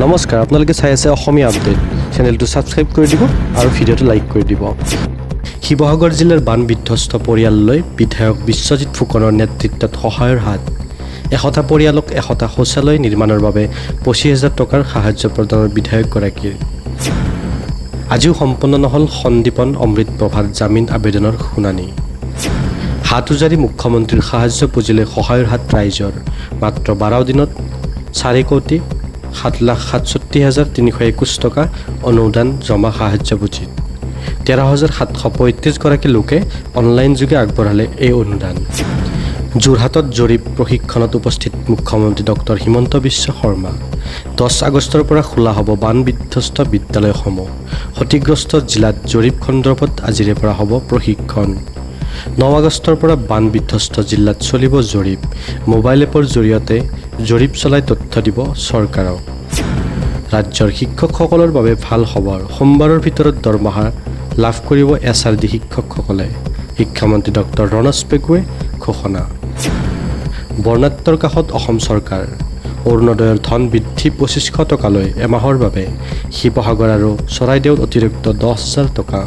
নমস্কাৰ, আপোনালোকে চাই আছে অসমীয়া আপডেট। চেনেলটো ছাবস্ক্ৰাইব কৰি দিব আৰু ভিডিঅ'টো লাইক কৰি দিব। শিৱসাগৰ জিলাৰ বান বিধ্বস্ত পৰিয়াললৈ বিধায়ক বিশ্বজিৎ ফুকনৰ নেতৃত্বত সহায়ৰ হাত। 100টা পৰিয়ালক 100টা শৌচালয় নিৰ্মাণৰ বাবে 25,000 টকাৰ সাহায্য প্ৰদানৰ বিধায়কগৰাকীৰ। আজিও সম্পন্ন নহ'ল সন্দীপন অমৃত প্ৰভাৰ জামিন আবেদনৰ শুনানি। হাত উজাৰি মুখ্যমন্ত্ৰীৰ সাহায্য পুঁজিলৈ সহায়ৰ হাত ৰাইজৰ। মাত্ৰ 12 দিনত 4,07,67,321 টকা অনুদান জমা সাহায্য পুঁজিত। 13,735 গৰাকী লোকে অনলাইন যোগে আগবঢ়ালে এই অনুদান। যোৰহাটত জৰীপ প্ৰশিক্ষণত উপস্থিত মুখ্যমন্ত্ৰী ডক্টৰ হিমন্ত বিশ্ব শৰ্মা। 10 আগষ্টৰ পৰা খোলা হ'ব বান বিধ্বস্ত বিদ্যালয়সমূহ। ক্ষতিগ্ৰস্ত জিলাত জৰীপ সন্দৰ্ভত আজিৰে পৰা হ'ব প্ৰশিক্ষণ। 9 আগষ্টৰ পৰা বান বিধ্বস্ত জিলাত চলিব জৰীপ। মোবাইল এপৰ জৰিয়তে জৰীপ চলাই তথ্য দিব চৰকাৰক। ৰাজ্যৰ শিক্ষকসকলৰ বাবে ভাল খবৰ, সোমবাৰৰ ভিতৰত দৰমহা লাভ কৰিব SRD শিক্ষকসকলে। শিক্ষামন্ত্ৰী ডক্টৰ ৰণোজ পেগুৱে ঘোষণা। বৰ্ণাঢ্যৰ কাষত অসম চৰকাৰ। অৰুণোদয়ৰ ধন বৃদ্ধি 2500 টকালৈ এমাহৰ বাবে। শিৱসাগৰ আৰু চৰাইদেউত অতিৰিক্ত 10,000 টকা।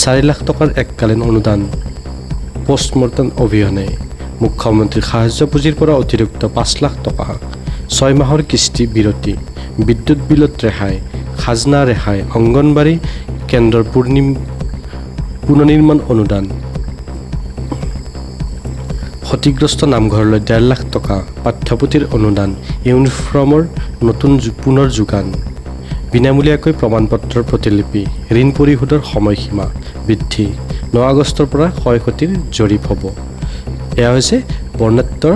4 লাখ টকাৰ এককালীন অনুদান পষ্টমৰ্টেম অবিহনে। মুখ্যমন্ত্ৰীৰ সাহায্য পুঁজিৰ পৰা অতিৰিক্ত 5 লাখ টকা। 6 মাহৰ কিস্তি বিৰতি। বিদ্যুৎ বিলত ৰেহাই, খাজনা ৰেহাই, অংগনবাড়ী কেন্দ্ৰৰ পুনৰ্নিৰ্মাণ অনুদান। ক্ষতিগ্ৰস্ত নামঘৰলৈ 1.5 লাখ টকা। পাঠ্যপুথিৰ অনুদান, ইউনিফৰ্মৰ নতুন পুনৰ যোগান। বিনামূলীয়াকৈ প্ৰমাণপত্ৰৰ প্ৰতিলিপি। ঋণ পৰিশোধৰ সময়সীমা বৃদ্ধি। 9 আগষ্টৰ পৰা ক্ষয়-ক্ষতিৰ জৰীপ হ'ব। এয়া হৈছে বৰ্ণাঢ্যৰ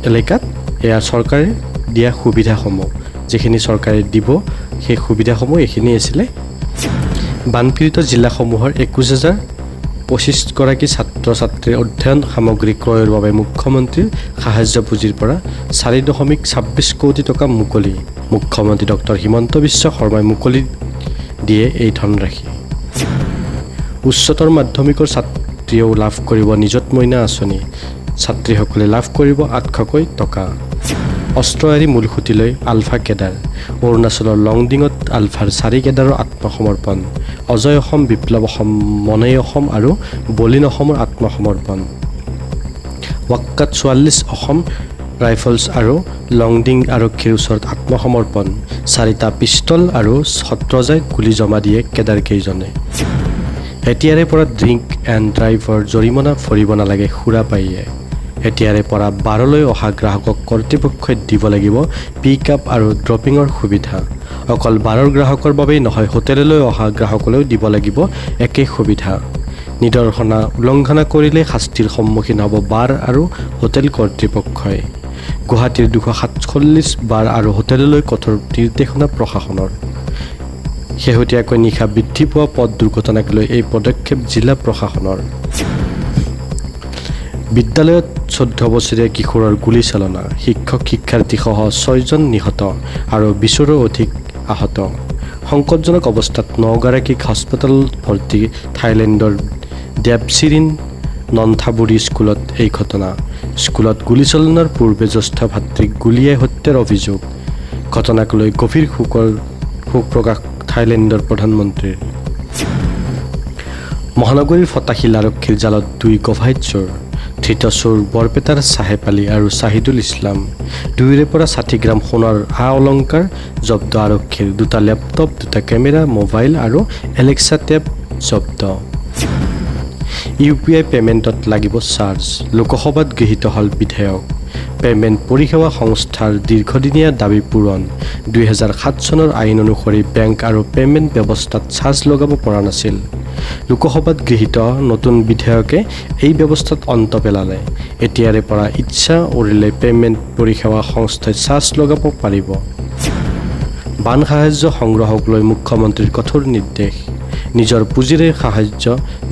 এলেকাত এয়া চৰকাৰে দিয়া সুবিধাসমূহ। যিখিনি চৰকাৰে দিব সেই সুবিধাসমূহ এইখিনি আছিলে। বানপীড়িত জিলাসমূহৰ 21,025 গৰাকী ছাত্ৰ ছাত্ৰীৰ অধ্যয়ন সামগ্ৰী ক্ৰয়ৰ বাবে মুখ্যমন্ত্ৰীৰ সাহায্য পুঁজিৰ পৰা 4.26 কোটি টকা মুকলি। মুখ্যমন্ত্ৰী ডক্টৰ হিমন্ত বিশ্ব শৰ্মাই মুকলি দিয়ে এই ধনৰাশি। উচ্চতৰ মাধ্যমিকৰ ছাত্ৰীয়েও লাভ কৰিব নিযুত মইনা আঁচনি। ছাত্ৰীসকলে লাভ কৰিব 800কৈ টকা। অস্ত্ৰ এৰি মূলসুঁতিলৈ আলফা কেডাৰ। অৰুণাচলৰ লংডিঙত আলফাৰ 4 কেডাৰৰ আত্মসমৰ্পণ। অজয় অসম, বিপ্লৱ অসম, মনেই অসম আৰু বলিন অসমৰ আত্মসমৰ্পণ। ৱাক্কাত 44 অসম ৰাইফলছ আৰু লংডিং আৰক্ষীৰ ওচৰত আত্মসমৰ্পণ। 4টা পিষ্টল আৰু 17 গুলী জমা দিয়ে কেডাৰকেইজনে। এতিয়াৰে পৰা ড্ৰিংক এণ্ড ড্ৰাইভৰ জৰিমনা ভৰিব নালাগে সুৰাপাইয়ে। এতিয়াৰে পৰা বাৰলৈ অহা গ্ৰাহকক কৰ্তৃপক্ষই দিব লাগিব পিক-আপ আৰু ড্ৰপিঙৰ সুবিধা। অকল বাৰৰ গ্ৰাহকৰ বাবেই নহয়, হোটেললৈ অহা গ্ৰাহকলৈও দিব লাগিব একে সুবিধা। নিৰ্দেশনা উলংঘনা কৰিলে শাস্তিৰ সন্মুখীন হ'ব বাৰ আৰু হোটেল কৰ্তৃপক্ষই। গুৱাহাটীৰ 247 বাৰ আৰু হোটেললৈ কঠোৰ নিৰ্দেশনা প্ৰশাসনৰ। শেহতীয়াকৈ নিশা বৃদ্ধি পোৱা পথ দুৰ্ঘটনাক লৈ এই পদক্ষেপ জিলা প্ৰশাসনৰ। বিদ্যালয়ত 14 বছৰীয়া কিশোৰৰ গুলীচালনা। শিক্ষক শিক্ষাৰ্থীসহ 6জন নিহত আৰু 20ৰো অধিক আহত। সংকটজনক অৱস্থাত 9 গৰাকীক হাস্পতালত ভৰ্তি। থাইলেণ্ডৰ দেৱচিৰিন নন্থাবুৰী স্কুলত এই ঘটনা। স্কুলত গুলীচালনাৰ পূৰ্বে জ্যেষ্ঠ ভাতৃক গুলীয়াই হত্যাৰ অভিযোগ। ঘটনাক লৈ গভীৰ শোক প্ৰকাশ থাইলেণ্ডৰ প্ৰধানমন্ত্ৰীৰ। মহানগৰীৰ ফটাশিল আৰক্ষীৰ জালত 2 গভাইত চোৰ। ধৃত চোৰ বৰপেটাৰ চাহেব আলী আৰু শ্বাহিদুল ইছলাম। 2ৰে পৰা 60 গ্ৰাম সোণৰ অলংকাৰ জব্দ আৰক্ষীৰ। 2টা লেপটপ, 2টা কেমেৰা, মোবাইল আৰু এলেক্সা টেপ জব্দ। UPI পেমেণ্টত লাগিব চাৰ্জ। লোকসভাত গৃহীত হ'ল বিধেয়ক। পেমেণ্ট পৰিষেৱা সংস্থাৰ দীৰ্ঘদিনীয়া দাবী পূৰণ। 2007 চনৰ আইন অনুসৰি বেংক আৰু পেমেণ্ট ব্যৱস্থাত চাৰ্জ লগাব পৰা নাছিল। লোকসভাত গৃহীত নতুন বিধেয়কে এই ব্যৱস্থাত অন্ত পেলালে। এতিয়াৰে পৰা ইচ্ছা কৰিলে পেমেণ্ট পৰিষেৱা সংস্থাই চাৰ্জ লগাব পাৰিব। বান সাহায্য সংগ্ৰহক লৈ মুখ্যমন্ত্ৰীৰ কঠোৰ নিৰ্দেশ। নিজৰ পুঁজিৰে সাহায্য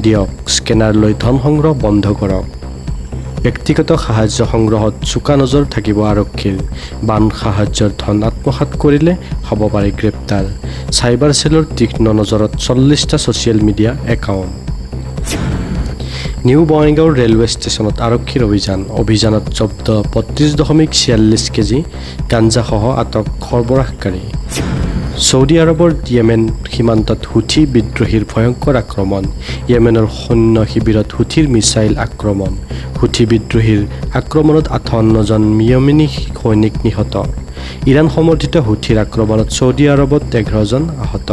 দিয়ক, স্কেনাৰ লৈ ধন সংগ্ৰহ বন্ধ কৰক। ব্যক্তিগত সাহায্য সংগ্ৰহত চোকা নজৰ থাকিব আৰক্ষীৰ। বান সাহায্যৰ ধন আত্মসাৎ কৰিলে হ'ব পাৰে গ্ৰেপ্তাৰ। চাইবাৰ চেলৰ তীক্ষ্ণ নজৰত 40টা social media account. New Bongaigaon railway ষ্টেচনত আৰক্ষীৰ অভিযানত জব্দ ৩৫.৪৬ কেজি গাঞ্জাসহ আটক সৰবৰাহকাৰী। ছৌদি আৰবৰ য়েমেন সীমান্তত হুথি বিদ্ৰোহীৰ ভয়ংকৰ আক্ৰমণ। য়েমেনৰ সৈন্য শিবিৰত হুথিৰ মিছাইল আক্ৰমণ। হুথি বিদ্ৰোহীৰ আক্ৰমণত ৫৮জন য়েমেনী সৈনিক নিহত। ইৰাণ সমৰ্থিত হুথিৰ আক্ৰমণত ছৌদি আৰবত ১১জন আহত।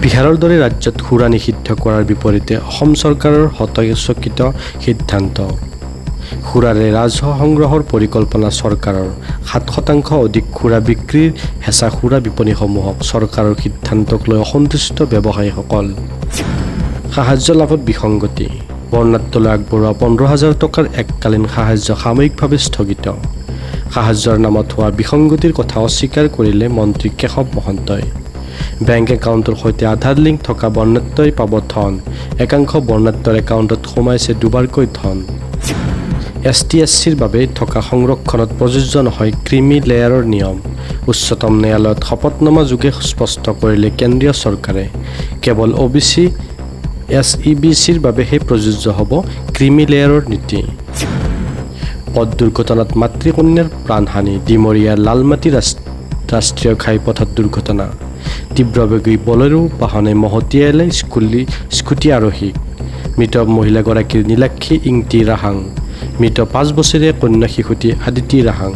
বিহাৰৰ দৰে ৰাজ্যত সুৰা নিষিদ্ধ কৰাৰ বিপৰীতে অসম চৰকাৰৰ হতচকিত সিদ্ধান্ত। সুৰাৰে ৰাজহ সংগ্ৰহৰ পৰিকল্পনা চৰকাৰৰ। ৭% অধিক সুৰা বিক্ৰীৰ হেঁচা সুৰা বিপণীসমূহক। চৰকাৰৰ সিদ্ধান্তক লৈ অসন্তুষ্ট ব্যৱসায়ীসকল। সাহায্য লাভত বিসংগতি। বৰ্ণাঢ্যলৈ আগবঢ়োৱা ১৫,০০০ টকাৰ এককালীন সাহায্য সাময়িকভাৱে স্থগিত। সাহায্যৰ নামত হোৱা বিসংগতিৰ কথা অস্বীকাৰ কৰিলে মন্ত্ৰী কেশৱ মহন্তই। বেংক একাউণ্টৰ সৈতে আধাৰ লিংক থকা বৰ্ণাঢ্যই পাব ধন। একাংশ বৰ্ণাঢ্যৰ একাউণ্টত সোমাইছে দুবাৰকৈ ধন। ST/SCৰ বাবে থকা সংৰক্ষণত প্ৰযোজ্য নহয় ক্ৰিমি লেয়াৰৰ নিয়ম। উচ্চতম ন্যায়ালয়ত শপতনামা যোগে স্পষ্ট কৰিলে কেন্দ্ৰীয় চৰকাৰে। কেৱল OBC SEBCৰ বাবেহে প্ৰযোজ্য হ'ব ক্ৰিমি লেয়াৰৰ নীতি। পথ দুৰ্ঘটনাত মাতৃকন্যাৰ প্ৰাণহানি। ডিমৰীয়াৰ লালমাটি ৰাষ্ট্ৰীয় ঘাইপথত দুৰ্ঘটনা। তীব্ৰবেগী বলেৰো বাহনে মহতিয়ালে স্কুটি আৰোহীক। মৃত মহিলাগৰাকীৰ নীলাক্ষী ইংতি ৰাহাং। মৃত ৫ বছৰীয়া কন্যা শিশুটি আদিতি ৰাহাং।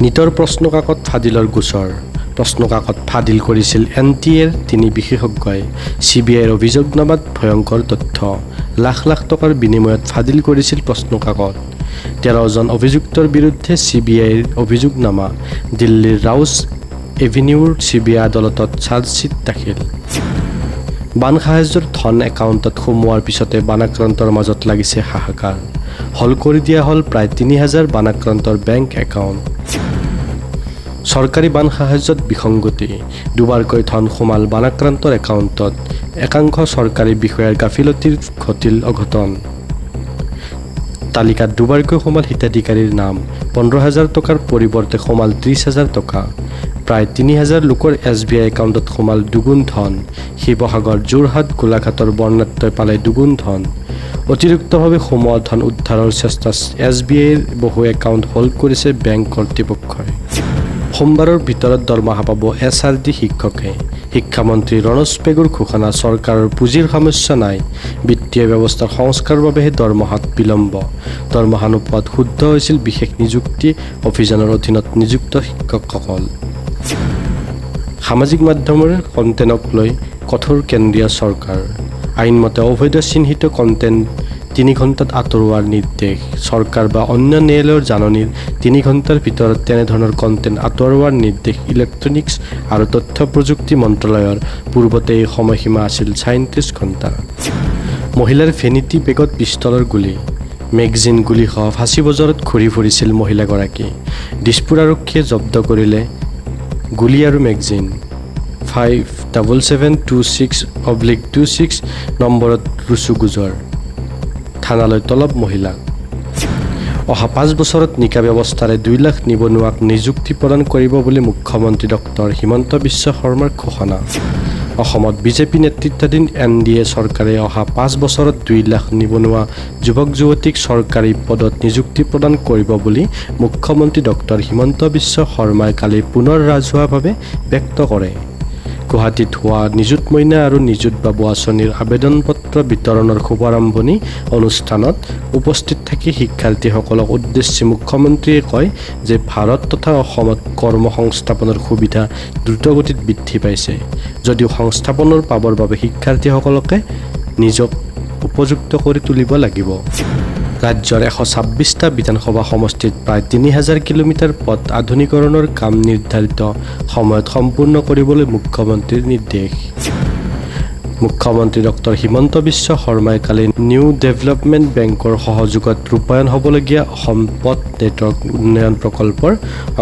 নীটৰ প্ৰশ্নকাকত ফাদিলৰ গোচৰ। প্ৰশ্নকাকত ফাদিল কৰিছিল NTAৰ 3 বিশেষজ্ঞই। CBIৰ অভিযোগনামাত ভয়ংকৰ তথ্য। লাখ লাখ টকাৰ বিনিময়ত ফাদিল কৰিছিল প্ৰশ্নকাকত। 13 জন অভিযুক্তৰ বিৰুদ্ধে CBIৰ অভিযোগনামা। দিল্লীৰ ৰাউজ এভিনিউৰ CBI আদালতত চাৰ্জশ্বীট দাখিল। বান সাহায্যৰ ধন একাউণ্টত সোমোৱাৰ পিছতে বানাক্ৰান্তৰ মাজত লাগিছে হাহাকাৰ। হল কৰি দিয়া হ'ল প্ৰায় ৩,০০০ বানাক্ৰান্তৰ বেংক একাউণ্ট। চৰকাৰী বান সাহায্যত বিসংগতি। দুবাৰকৈ ধন সোমাল বানাক্ৰান্তৰ একাউণ্টত। একাংশ চৰকাৰী বিষয়াৰ গাফিলতিৰ ঘটিল অঘটন। তালিকাত দুবাৰকৈ সোমাল হিতাধিকাৰীৰ নাম। ১৫,০০০ টকাৰ পৰিৱৰ্তে সোমাল ৩০,০০০ টকা। প্ৰায় ৩,০০০ লোকৰ SBI একাউণ্টত সোমাল দুগুণ ধন। শিৱসাগৰ, যোৰহাট, গোলাঘাটৰ বৰ্ণাঢ্যই পালে দুগুণ ধন। অতিৰিক্তভাৱে সোমোৱা ধন উদ্ধাৰৰ চেষ্টাত SBIৰ বহু একাউণ্ট হোল্ড কৰিছে বেংক কৰ্তৃপক্ষই। সোমবাৰৰ ভিতৰত দৰমহা পাব SRD শিক্ষকে। শিক্ষামন্ত্ৰী ৰণোজ পেগুৰ ঘোষণা। চৰকাৰৰ পুঁজিৰ সমস্যা নাই। বিত্তীয় ব্যৱস্থাৰ সংস্কাৰৰ বাবেহে দৰমহাত বিলম্ব। দৰমহা নোপোৱাত ক্ষুব্ধ হৈছিল বিশেষ নিযুক্তি অভিযানৰ অধীনত নিযুক্ত শিক্ষকসকল। সামাজিক মাধ্যমৰ কণ্টেণ্টক লৈ কঠোৰ কেন্দ্ৰীয় চৰকাৰ। আইনমতে অবৈধ চিহ্নিত কণ্টেণ্ট 3 ঘণ্টাত আঁতৰোৱাৰ নিৰ্দেশ। চৰকাৰ বা অন্য ন্যায়ালয়ৰ জাননীৰ 3 ঘণ্টাৰ ভিতৰত তেনেধৰণৰ কণ্টেণ্ট আঁতৰোৱাৰ নিৰ্দেশ ইলেক্ট্ৰনিক্স আৰু তথ্য প্ৰযুক্তি মন্ত্ৰালয়ৰ। পূৰ্বতে এই সময়সীমা আছিল ৩৬ ঘণ্টা। মহিলাৰ ভেনিটি বেগত পিষ্টলৰ গুলী। মেগজিন গুলীসহ ফাঁচী বজাৰত ঘূৰি ফুৰিছিল মহিলাগৰাকী। দিছপুৰ আৰক্ষীয়ে জব্দ কৰিলে গুলী আৰু মেগজিন। 57726/26 নম্বৰত ৰুচুগুজৰ। থানালৈ তলব মহিলাক। অহা 5 বছৰত নিকা ব্যৱস্থাৰে 2 লাখ নিবনুৱাক নিযুক্তি প্ৰদান কৰিব বুলি মুখ্যমন্ত্ৰী ডক্টৰ হিমন্ত বিশ্ব শৰ্মাৰ ঘোষণা। অসমত বিজেপি নেতৃত্বাধীন NDA চৰকাৰে অহা 5 বছৰত 2 লাখ নিবনুৱা যুৱক যুৱতীক চৰকাৰী পদত নিযুক্তি প্ৰদান কৰিব বুলি মুখ্যমন্ত্ৰী ডক্টৰ হিমন্ত বিশ্ব শৰ্মাই কালি পুনৰ ৰাজহুৱাভাৱে ব্যক্ত কৰে। গুৱাহাটীত হোৱা নিযুত মইনা আৰু নিযুত বাবু আঁচনিৰ আবেদন পত্ৰ বিতৰণৰ শুভাৰম্ভণি অনুষ্ঠানত উপস্থিত থাকি শিক্ষাৰ্থীসকলক উদ্দেশ্যি মুখ্যমন্ত্ৰীয়ে কয় যে ভাৰত তথা অসমত কৰ্মসংস্থাপনৰ সুবিধা দ্ৰুতগতিত বৃদ্ধি পাইছে। যদিও সংস্থাপনৰ পাবৰ বাবে শিক্ষাৰ্থীসকলকে নিজক উপযুক্ত কৰি তুলিব লাগিব। ৰাজ্যৰ 126টা বিধানসভা সমষ্টিত প্ৰায় ৩,০০০ কিলোমিটাৰ পথ আধুনিকৰণৰ কাম নিৰ্ধাৰিত সময়ত সম্পূৰ্ণ কৰিবলৈ মুখ্যমন্ত্ৰীৰ নিৰ্দেশ। মুখ্যমন্ত্ৰী ডক্টৰ হিমন্ত বিশ্ব শৰ্মাই কালি নিউ ডেভেলপমেণ্ট বেংকৰ সহযোগত ৰূপায়ণ হ'বলগীয়া অসম পথ নেটৱৰ্ক উন্নয়ন প্ৰকল্পৰ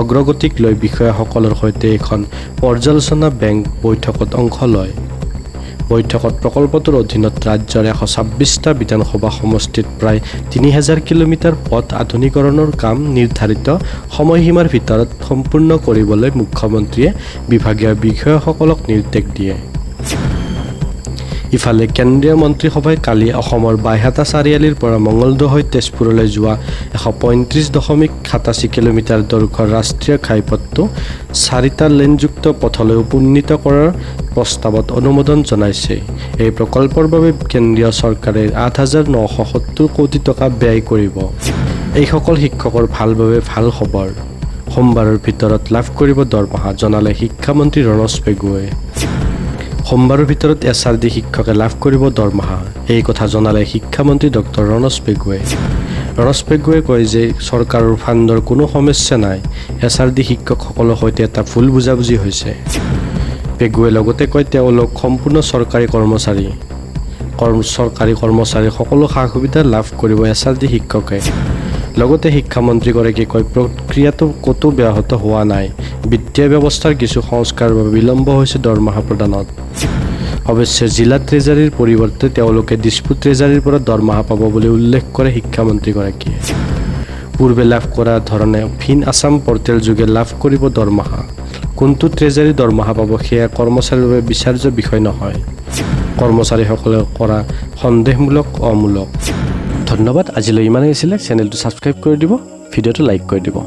অগ্ৰগতিক লৈ বিষয়াসকলৰ সৈতে এখন পৰ্যালোচনা বেংক বৈঠকত অংশ লয়। বৈঠকত প্ৰকল্পটোৰ অধীনত ৰাজ্যৰ 126টা বিধানসভা সমষ্টিত প্ৰায় ৩,০০০ কিলোমিটাৰ পথ আধুনিকৰণৰ কাম নিৰ্ধাৰিত সময়সীমাৰ ভিতৰত সম্পূৰ্ণ কৰিবলৈ মুখ্যমন্ত্ৰীয়ে বিভাগীয় বিষয়াসকলক নিৰ্দেশ দিয়ে। ইফালে কেন্দ্ৰীয় মন্ত্ৰীসভাই কালি অসমৰ বাইহাটা চাৰিআলিৰ পৰা মঙলদৈ হৈ তেজপুৰলৈ যোৱা 135.87 কিলোমিটাৰ দৈৰ্ঘ্যৰ ৰাষ্ট্ৰীয় ঘাইপথটো 4টা লেনযুক্ত পথলৈ উন্নীত কৰাৰ প্ৰস্তাৱত অনুমোদন জনাইছে। এই প্ৰকল্পৰ বাবে কেন্দ্ৰীয় চৰকাৰে 8,970 কোটি টকা ব্যয় কৰিব। এইসকল শিক্ষকৰ ভালভাৱে ভাল খবৰ। সোমবাৰৰ ভিতৰত লাভ কৰিব দৰমহা, জনালে শিক্ষামন্ত্ৰী ৰণোজ পেগুৱে। সোমবাৰৰ ভিতৰত SRD শিক্ষকে লাভ কৰিব দৰমহা, এই কথা জনালে শিক্ষামন্ত্ৰী ডক্টৰ ৰণোজ পেগুৱে। ৰণোজ পেগুৱে কয় যে চৰকাৰৰ ফাণ্ডৰ কোনো সমস্যা নাই, SRD শিক্ষকসকলৰ সৈতে এটা ভুল বুজাবুজি হৈছে। পেগুৱে লগতে কয় তেওঁলোক সম্পূৰ্ণ চৰকাৰী কৰ্মচাৰী সকলো সা সুবিধা লাভ কৰিব SRD শিক্ষকে। লগতে শিক্ষামন্ত্ৰীগৰাকীয়ে কয় প্ৰক্ৰিয়াটো ক'তো ব্যাহত হোৱা নাই, বিত্তীয় ব্যৱস্থাৰ কিছু সংস্কাৰৰ বাবে বিলম্ব হৈছে দৰমহা প্ৰদানত। অৱশ্যে জিলা ট্ৰেজাৰীৰ পৰিৱৰ্তে তেওঁলোকে ডিস্পুট ট্ৰেজাৰীৰ পৰা দৰমহা পাব বুলি উল্লেখ কৰে শিক্ষামন্ত্ৰীগৰাকীয়ে। পূৰ্বে লাভ কৰা ধৰণে ফিন আছাম পৰ্টেল যোগে লাভ কৰিব দৰমহা। কোনটো ট্ৰেজাৰী দৰমহা পাব সেয়া কৰ্মচাৰীৰ বাবে বিচাৰ্য বিষয় নহয়, কৰ্মচাৰীসকলে কৰা সন্দেহমূলক অমূলক। ধন্যবাদ, আজিলৈ ইমানেই আছিলে। চেনেলটো ছাবস্ক্ৰাইব কৰি দিব, ভিডিঅ'টো লাইক কৰি দিব।